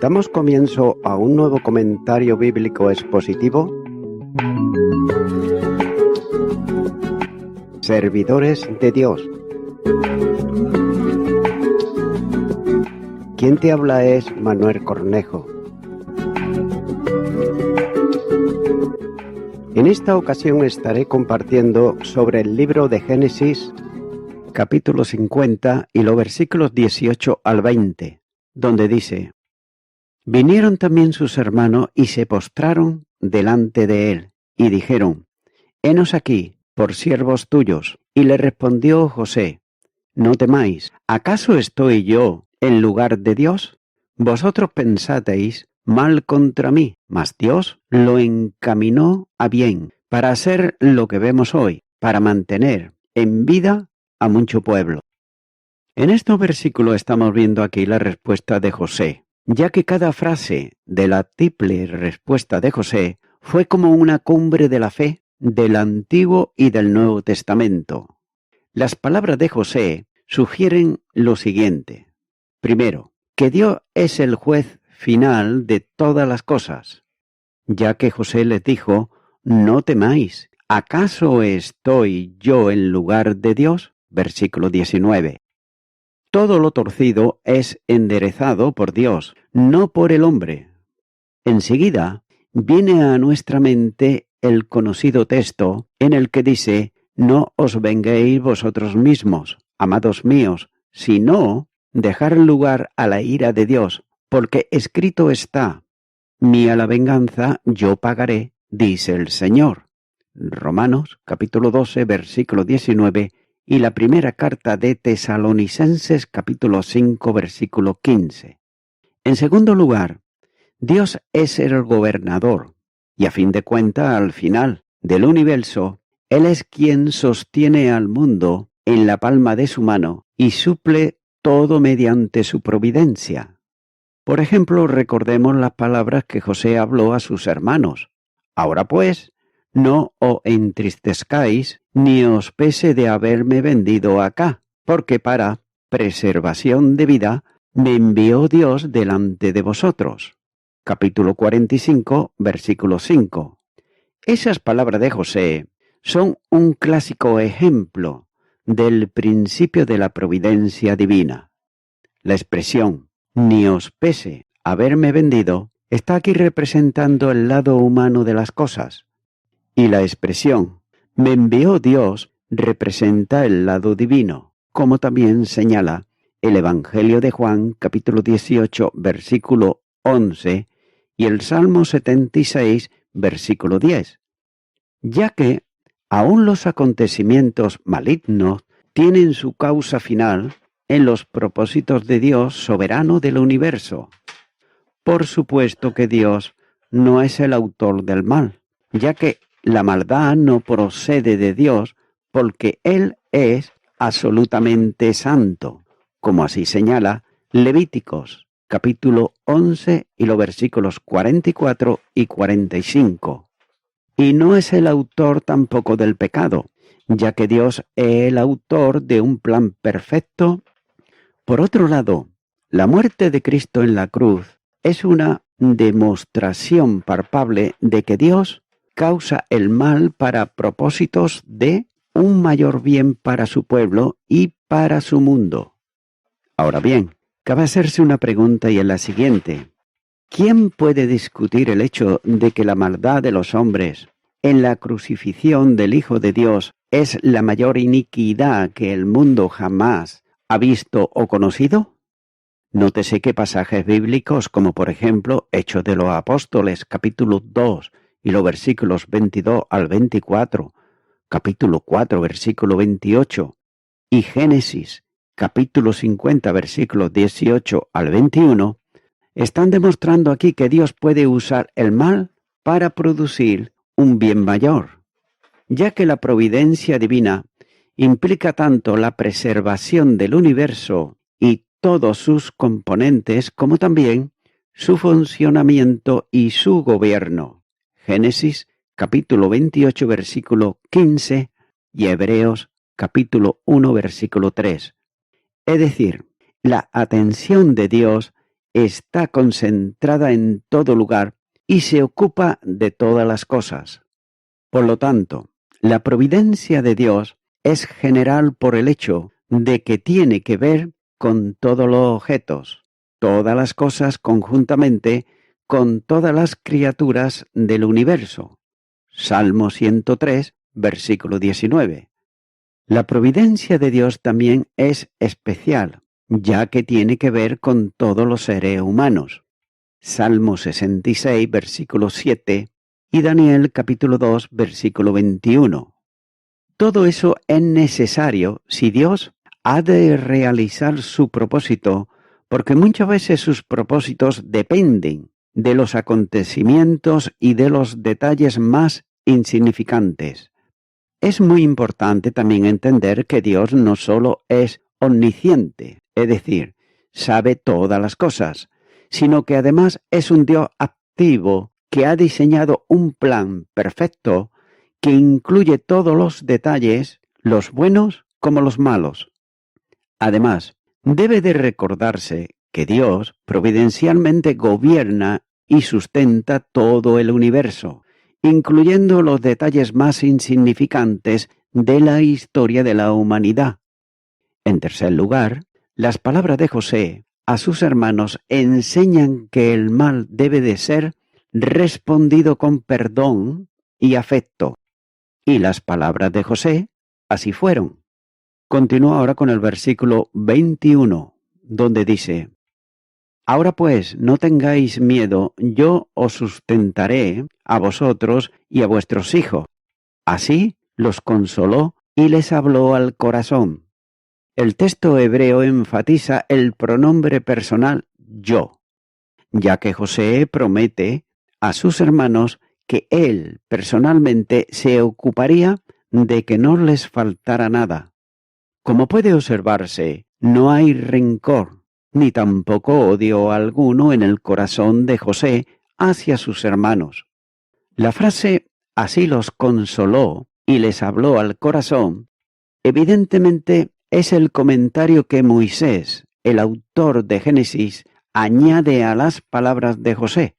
Damos comienzo a un nuevo comentario bíblico expositivo. Servidores de Dios. Quien te habla es Manuel Cornejo. En esta ocasión estaré compartiendo sobre el libro de Génesis, capítulo 50 y los versículos 18 al 20, donde dice: Vinieron también sus hermanos y se postraron delante de él, y dijeron: Henos aquí, por siervos tuyos. Y le respondió José: No temáis, ¿acaso estoy yo en lugar de Dios? Vosotros pensasteis mal contra mí, mas Dios lo encaminó a bien, para hacer lo que vemos hoy, para mantener en vida a mucho pueblo. En estos versículos estamos viendo aquí la respuesta de José, ya que cada frase de la triple respuesta de José fue como una cumbre de la fe del Antiguo y del Nuevo Testamento. Las palabras de José sugieren lo siguiente. Primero, que Dios es el juez final de todas las cosas, ya que José les dijo: No temáis, ¿acaso estoy yo en lugar de Dios? Versículo 19. Todo lo torcido es enderezado por Dios, no por el hombre. Enseguida viene a nuestra mente el conocido texto en el que dice: No os venguéis vosotros mismos, amados míos, sino dejar lugar a la ira de Dios, porque escrito está: Mía la venganza, yo pagaré, dice el Señor. Romanos, capítulo 12, versículo 19, y la primera carta de Tesalonicenses, capítulo 5, versículo 15. En segundo lugar, Dios es el gobernador, y a fin de cuentas, al final del universo, Él es quien sostiene al mundo en la palma de su mano y suple todo mediante su providencia. Por ejemplo, recordemos las palabras que José habló a sus hermanos: Ahora pues, no os entristezcáis, ni os pese de haberme vendido acá, porque para preservación de vida me envió Dios delante de vosotros. Capítulo 45, versículo 5. Esas palabras de José son un clásico ejemplo del principio de la providencia divina. La expresión «ni os pese haberme vendido» está aquí representando el lado humano de las cosas, y la expresión «me envió Dios» representa el lado divino, como también señala el Evangelio de Juan, capítulo 18, versículo 11, y el Salmo 76, versículo 10, ya que aún los acontecimientos malignos tienen su causa final en los propósitos de Dios soberano del universo. Por supuesto que Dios no es el autor del mal, ya que la maldad no procede de Dios, porque Él es absolutamente santo, como así señala Levíticos, capítulo 11 y los versículos 44 y 45. Y no es el autor tampoco del pecado, ya que Dios es el autor de un plan perfecto. Por otro lado, la muerte de Cristo en la cruz es una demostración palpable de que Dios causa el mal para propósitos de un mayor bien para su pueblo y para su mundo. Ahora bien, cabe hacerse una pregunta, y es la siguiente: ¿quién puede discutir el hecho de que la maldad de los hombres en la crucifixión del Hijo de Dios es la mayor iniquidad que el mundo jamás ha visto o conocido? Nótese que pasajes bíblicos como por ejemplo Hechos de los Apóstoles, capítulo 2 y los versículos 22 al 24, capítulo 4, versículo 28, y Génesis, capítulo 50, versículos 18 al 21, están demostrando aquí que Dios puede usar el mal para producir un bien mayor, ya que la providencia divina implica tanto la preservación del universo y todos sus componentes, como también su funcionamiento y su gobierno. Génesis, capítulo 28, versículo 15, y Hebreos, capítulo 1, versículo 3. Es decir, la atención de Dios está concentrada en todo lugar y se ocupa de todas las cosas. Por lo tanto, la providencia de Dios es general por el hecho de que tiene que ver con todos los objetos, todas las cosas conjuntamente, con todas las criaturas del universo. Salmo 103, versículo 19. La providencia de Dios también es especial, ya que tiene que ver con todos los seres humanos. Salmo 66, versículo 7 y Daniel capítulo 2, versículo 21. Todo eso es necesario si Dios ha de realizar su propósito, porque muchas veces sus propósitos dependen de los acontecimientos y de los detalles más insignificantes. Es muy importante también entender que Dios no solo es omnisciente, es decir, sabe todas las cosas, sino que además es un Dios activo que ha diseñado un plan perfecto que incluye todos los detalles, los buenos como los malos. Además, debe de recordarse que Dios providencialmente gobierna y sustenta todo el universo, incluyendo los detalles más insignificantes de la historia de la humanidad. En tercer lugar, las palabras de José a sus hermanos enseñan que el mal debe de ser respondido con perdón y afecto. Y las palabras de José así fueron. Continúa ahora con el versículo 21, donde dice: Ahora pues, no tengáis miedo, yo os sustentaré a vosotros y a vuestros hijos. Así los consoló y les habló al corazón. El texto hebreo enfatiza el pronombre personal yo, ya que José promete a sus hermanos que él personalmente se ocuparía de que no les faltara nada. Como puede observarse, no hay rencor, ni tampoco odio alguno en el corazón de José hacia sus hermanos. La frase así los consoló y les habló al corazón, evidentemente es el comentario que Moisés, el autor de Génesis, añade a las palabras de José,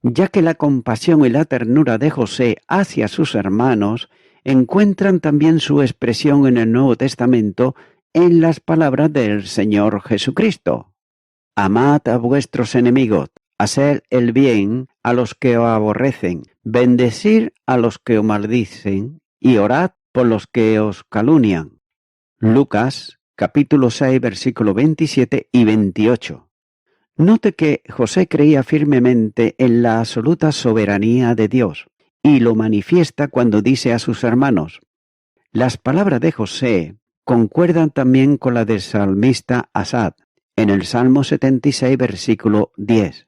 ya que la compasión y la ternura de José hacia sus hermanos encuentran también su expresión en el Nuevo Testamento en las palabras del Señor Jesucristo. Amad a vuestros enemigos, haced el bien a los que os aborrecen, bendecid a los que os maldicen y orad por los que os calumnian. Lucas capítulo 6 versículo 27 y 28. Note que José creía firmemente en la absoluta soberanía de Dios y lo manifiesta cuando dice a sus hermanos. Las palabras de José concuerdan también con la del salmista Asad en el Salmo 76 versículo 10.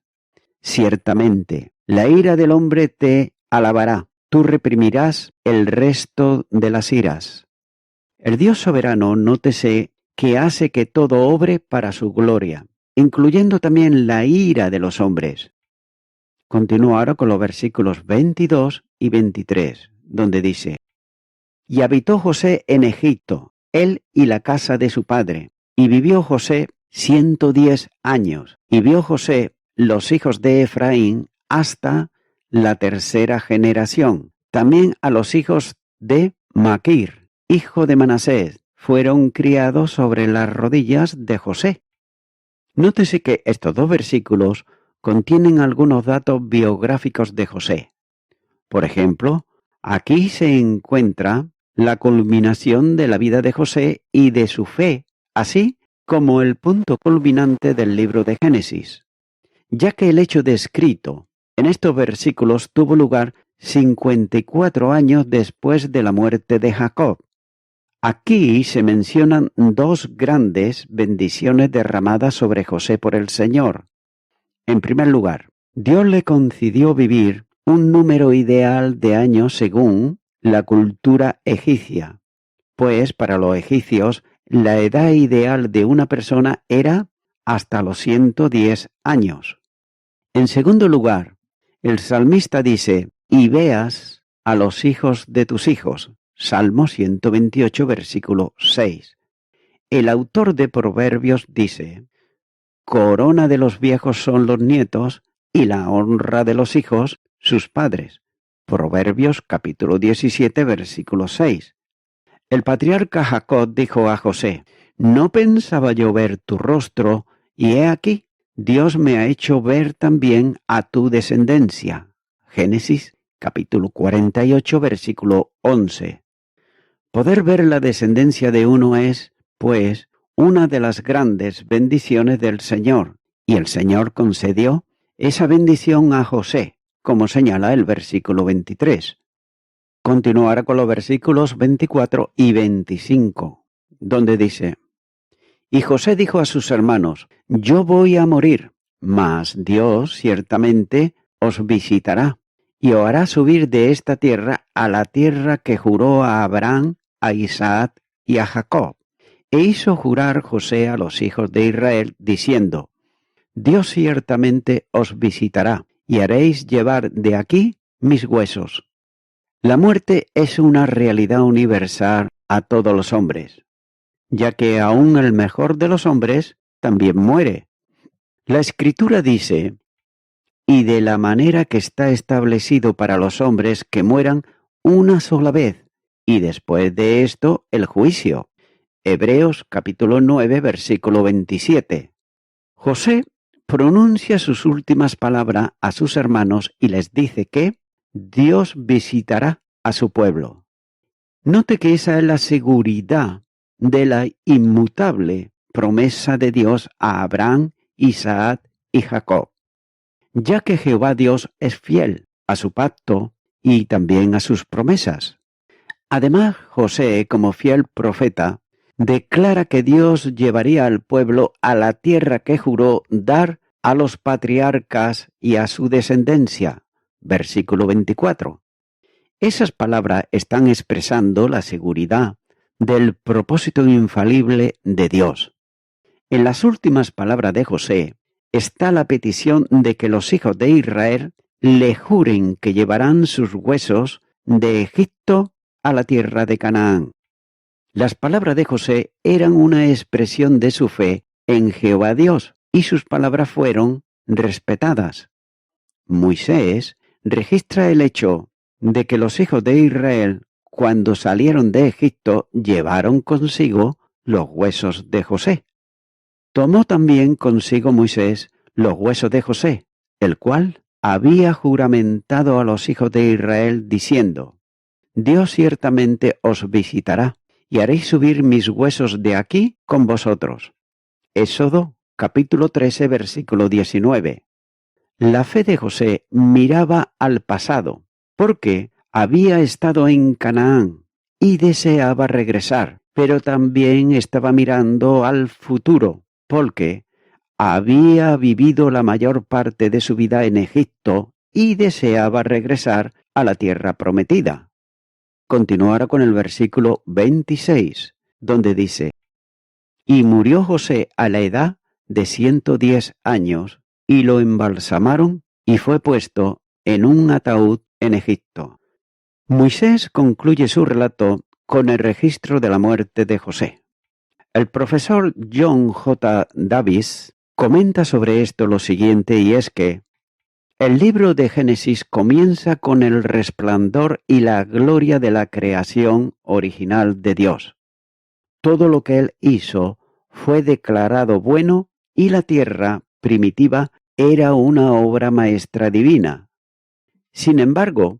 Ciertamente, la ira del hombre te alabará, tú reprimirás el resto de las iras. El Dios soberano, nótese que hace que todo obre para su gloria, incluyendo también la ira de los hombres. Continúa ahora con los versículos 22 y 23, donde dice: Y habitó José en Egipto, él y la casa de su padre, y vivió José 110 años, y vio José los hijos de Efraín hasta la tercera generación. También a los hijos de Maquir, hijo de Manasés, fueron criados sobre las rodillas de José. Nótese que estos dos versículos contienen algunos datos biográficos de José. Por ejemplo, aquí se encuentra la culminación de la vida de José y de su fe, así como el punto culminante del libro de Génesis, ya que el hecho descrito en estos versículos tuvo lugar 54 años después de la muerte de Jacob. Aquí se mencionan dos grandes bendiciones derramadas sobre José por el Señor. En primer lugar, Dios le concedió vivir un número ideal de años según la cultura egipcia, pues para los egipcios la edad ideal de una persona era hasta los 110 años. En segundo lugar, el salmista dice: y veas a los hijos de tus hijos. Salmo 128, versículo 6. El autor de Proverbios dice: corona de los viejos son los nietos y la honra de los hijos sus padres. Proverbios capítulo 17, versículo 6. El patriarca Jacob dijo a José: no pensaba yo ver tu rostro, y he aquí, Dios me ha hecho ver también a tu descendencia. Génesis capítulo 48, versículo 11. Poder ver la descendencia de uno es, pues, una de las grandes bendiciones del Señor, y el Señor concedió esa bendición a José, como señala el versículo 23. Continuará con los versículos 24 y 25, donde dice: y José dijo a sus hermanos: yo voy a morir, mas Dios ciertamente os visitará, y os hará subir de esta tierra a la tierra que juró a Abraham, a Isaac y a Jacob. E hizo jurar José a los hijos de Israel, diciendo: Dios ciertamente os visitará, y haréis llevar de aquí mis huesos. La muerte es una realidad universal a todos los hombres, ya que aún el mejor de los hombres también muere. La Escritura dice: y de la manera que está establecido para los hombres que mueran una sola vez, y después de esto el juicio. Hebreos capítulo 9, versículo 27. José pronuncia sus últimas palabras a sus hermanos y les dice que Dios visitará a su pueblo. Note que esa es la seguridad de la inmutable promesa de Dios a Abraham, Isaac y Jacob, ya que Jehová Dios es fiel a su pacto y también a sus promesas. Además, José, como fiel profeta, declara que Dios llevaría al pueblo a la tierra que juró dar a los patriarcas y a su descendencia. Versículo 24. Esas palabras están expresando la seguridad del propósito infalible de Dios. En las últimas palabras de José está la petición de que los hijos de Israel le juren que llevarán sus huesos de Egipto a la tierra de Canaán. Las palabras de José eran una expresión de su fe en Jehová Dios, y sus palabras fueron respetadas. Moisés registra el hecho de que los hijos de Israel, cuando salieron de Egipto, llevaron consigo los huesos de José. Tomó también consigo Moisés los huesos de José, el cual había juramentado a los hijos de Israel, diciendo: Dios ciertamente os visitará, y haréis subir mis huesos de aquí con vosotros. Éxodo capítulo 13, versículo 19. La fe de José miraba al pasado, porque había estado en Canaán y deseaba regresar, pero también estaba mirando al futuro, porque había vivido la mayor parte de su vida en Egipto y deseaba regresar a la tierra prometida. Continuará con el versículo 26, donde dice: y murió José a la edad de 110 años, y lo embalsamaron, y fue puesto en un ataúd en Egipto. Moisés concluye su relato con el registro de la muerte de José. El profesor John J. Davis comenta sobre esto lo siguiente, y es que el libro de Génesis comienza con el resplandor y la gloria de la creación original de Dios. Todo lo que Él hizo fue declarado bueno, y la tierra primitiva era una obra maestra divina. Sin embargo,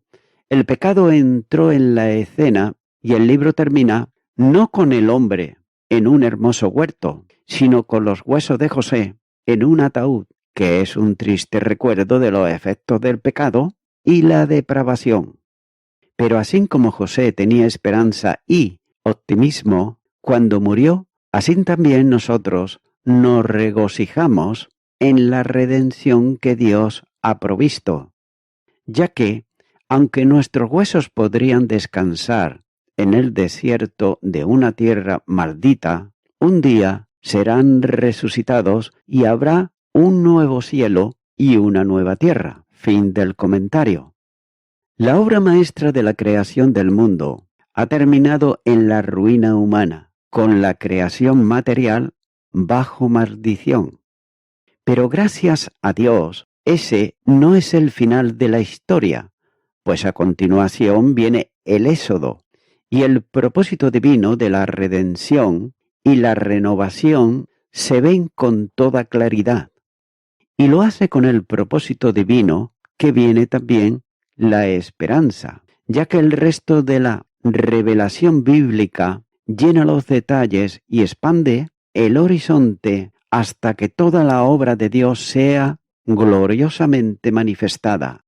el pecado entró en la escena y el libro termina no con el hombre en un hermoso huerto, sino con los huesos de José en un ataúd, que es un triste recuerdo de los efectos del pecado y la depravación. Pero así como José tenía esperanza y optimismo cuando murió, así también nosotros nos regocijamos en la redención que Dios ha provisto, ya que, aunque nuestros huesos podrían descansar en el desierto de una tierra maldita, un día serán resucitados y habrá un nuevo cielo y una nueva tierra. Fin del comentario. La obra maestra de la creación del mundo ha terminado en la ruina humana, con la creación material bajo maldición. Pero gracias a Dios, ese no es el final de la historia, pues a continuación viene el Éxodo y el propósito divino de la redención y la renovación se ven con toda claridad. Y lo hace con el propósito divino que viene también la esperanza, ya que el resto de la revelación bíblica llena los detalles y expande el horizonte hasta que toda la obra de Dios sea gloriosamente manifestada.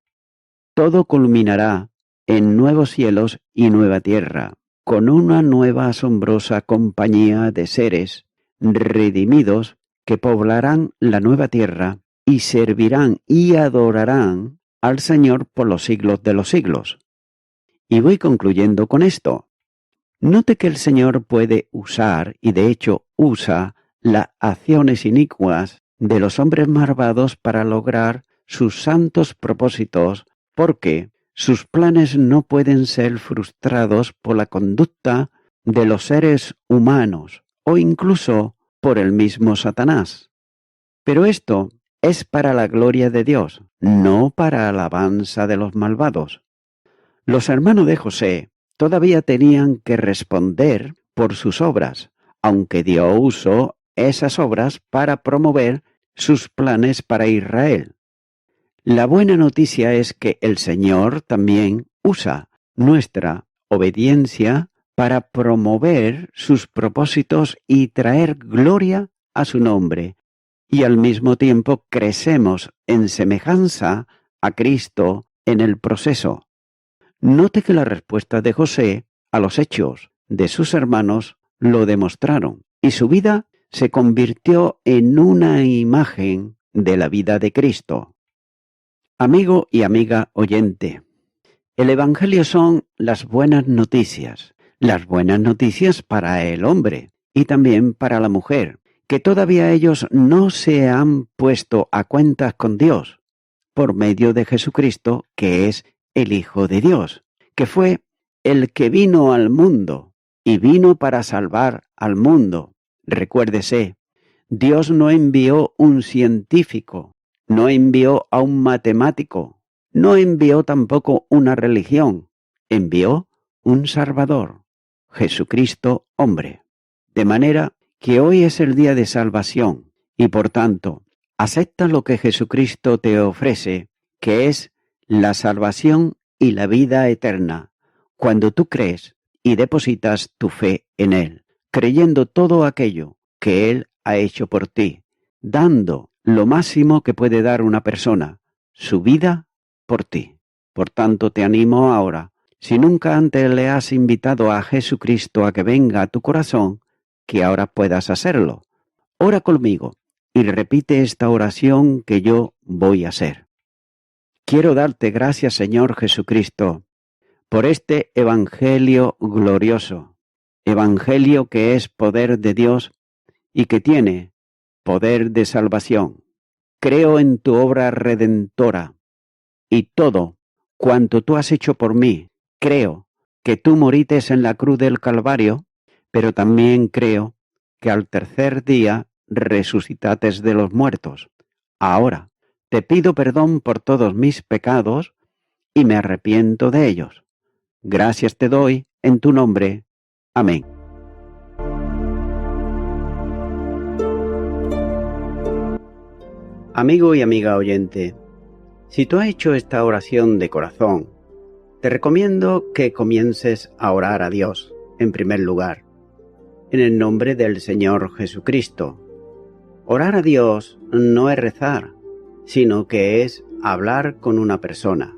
Todo culminará en nuevos cielos y nueva tierra, con una nueva asombrosa compañía de seres redimidos que poblarán la nueva tierra y servirán y adorarán al Señor por los siglos de los siglos. Y voy concluyendo con esto. Note que el Señor puede usar, y de hecho usa, las acciones inicuas de los hombres malvados para lograr sus santos propósitos, porque sus planes no pueden ser frustrados por la conducta de los seres humanos o incluso por el mismo Satanás. Pero esto es para la gloria de Dios, no para alabanza de los malvados. Los hermanos de José todavía tenían que responder por sus obras, aunque Dios usó esas obras para promover sus planes para Israel. La buena noticia es que el Señor también usa nuestra obediencia para promover sus propósitos y traer gloria a su nombre, y al mismo tiempo crecemos en semejanza a Cristo en el proceso. Note que la respuesta de José a los hechos de sus hermanos lo demostraron, y su vida se convirtió en una imagen de la vida de Cristo. Amigo y amiga oyente, el Evangelio son las buenas noticias para el hombre y también para la mujer, que todavía ellos no se han puesto a cuentas con Dios, por medio de Jesucristo, que es el Hijo de Dios, que fue el que vino al mundo y vino para salvar al mundo. Recuérdese, Dios no envió un científico, no envió a un matemático, no envió tampoco una religión, envió un Salvador, Jesucristo hombre. De manera que hoy es el día de salvación y por tanto, acepta lo que Jesucristo te ofrece, que es la salvación y la vida eterna, cuando tú crees y depositas tu fe en Él, creyendo todo aquello que Él ha hecho por ti, dando lo máximo que puede dar una persona, su vida por ti. Por tanto, te animo ahora, si nunca antes le has invitado a Jesucristo a que venga a tu corazón, que ahora puedas hacerlo. Ora conmigo y repite esta oración que yo voy a hacer. Quiero darte gracias, Señor Jesucristo, por este Evangelio glorioso, Evangelio que es poder de Dios y que tiene poder de salvación. Creo en tu obra redentora y todo cuanto tú has hecho por mí. Creo que tú morites en la cruz del Calvario, pero también creo que al tercer día resucitates de los muertos. Ahora te pido perdón por todos mis pecados y me arrepiento de ellos. Gracias te doy en tu nombre. Amén. Amigo y amiga oyente, si tú has hecho esta oración de corazón, te recomiendo que comiences a orar a Dios, en primer lugar, en el nombre del Señor Jesucristo. Orar a Dios no es rezar, sino que es hablar con una persona.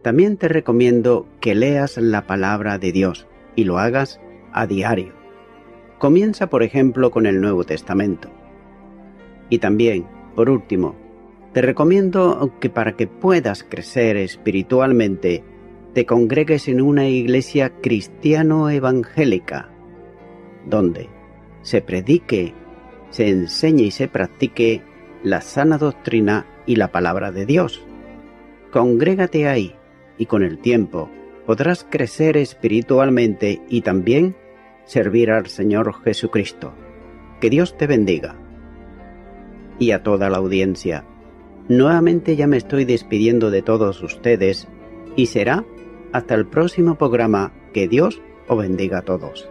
También te recomiendo que leas la palabra de Dios y lo hagas a diario. Comienza, por ejemplo, con el Nuevo Testamento. Y también, por último, te recomiendo que para que puedas crecer espiritualmente, te congregues en una iglesia cristiano-evangélica, donde se predique, se enseñe y se practique la sana doctrina y la palabra de Dios. Congrégate ahí y con el tiempo podrás crecer espiritualmente y también servir al Señor Jesucristo. Que Dios te bendiga. y a toda la audiencia. Nuevamente ya me estoy despidiendo de todos ustedes y será hasta el próximo programa. Que Dios os bendiga a todos.